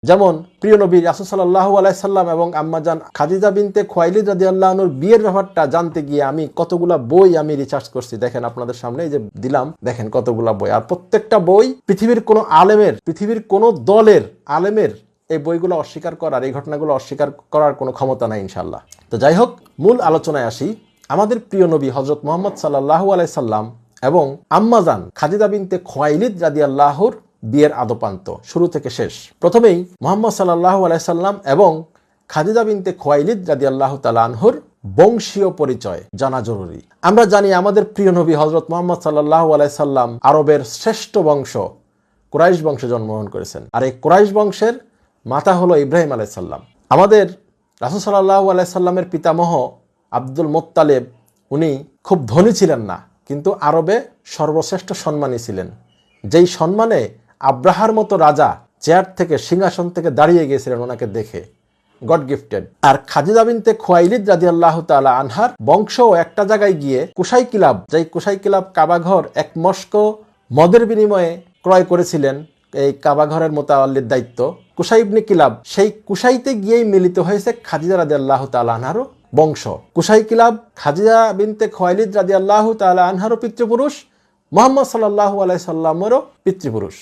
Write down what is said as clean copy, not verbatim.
যেমন প্রিয় নবী রাসূল সাল্লাল্লাহু আলাইহি সাল্লাম এবং আম্মাজান খাদিজা বিনতে খুয়াইলিদ রাদিয়াল্লাহু আনহার বিয়ের ব্যাপারটা জানতে গিয়ে আমি কতগুলা বই আমি রিসার্চ করছি। দেখেন আপনাদের সামনে এই যে দিলাম, দেখেন কতগুলা বই, আর প্রত্যেকটা বই পৃথিবীর কোনো আলেমের, পৃথিবীর কোনো দলের আলেমের এই বইগুলো অস্বীকার করার, এই ঘটনাগুলো অস্বীকার করার কোনো ক্ষমতা নাই ইনশাআল্লাহ। তো যাই হোক, মূল আলোচনায় আসি। আমাদের প্রিয় নবী হযরত মুহাম্মদ সাল্লাল্লাহু আলাইহি সাল্লাম এবং আম্মাজান খাদিজা বিনতে খুয়াইলিদ রাদিয়াল্লাহুর বিয়ের আদপান্ত শুরু থেকে শেষ। প্রথমেই মুহাম্মদ সাল্লাল্লাহু আলাইহি সাল্লাম এবং খাদিজা বিনতে খুয়াইলিদ রাদিয়াল্লাহু তাআলা আনহুর বংশীয় পরিচয় জানা জরুরি। আমরা জানি আমাদের প্রিয় নবী হযরত মুহাম্মদ সাল্লাল্লাহু আলাইহি সাল্লাম আরবের শ্রেষ্ঠ বংশ কুরাইশ বংশে জন্মগ্রহণ করেছেন, আর এই কুরাইশ বংশের মাতা হলো ইব্রাহিম আলাইহিস সালাম। আমাদের রাসূল সাল্লাল্লাহু আলাইহি সাল্লামের পিতামহ আব্দুল মুত্তালিব, উনি খুব ধনী ছিলেন না, কিন্তু আরবে সর্বশ্রেষ্ঠ সম্মানী ছিলেন, যেই সম্মানে আব্রাহার মতো রাজা চেয়ার থেকে, সিংহাসন থেকে দাঁড়িয়ে গিয়েছিলেন ওনাকে দেখে, গড গিফটেড। আর খাদিজা বিনতে খুয়াইলিদ রাদিয়াল্লাহু তাআলা আনহার বংশ একটা জায়গায় গিয়ে কুসাই কিলাব, যেই কুসাই কিলাব কাবাঘর এক মস্ক মদের বিনিময়ে ক্রয় করেছিলেন, এই কাবাঘরের মোতাওয়াল্লির দায়িত্ব কুসাই ইবনে কিলাব, সেই কুসাইতে গিয়েই মিলিত হয়েছে খাদিজা রাদিয়াল্লাহু তাআলা আনহারও বংশ। কুসাই কিলাব খাদিজা বিনতে খুয়াইলিদ রাদিয়াল্লাহু তাআলা আনহারও পিতৃপুরুষ, মুহাম্মদ সাল্লাল্লাহু আলাইহি সাল্লামেরও পিতৃপুরুষ।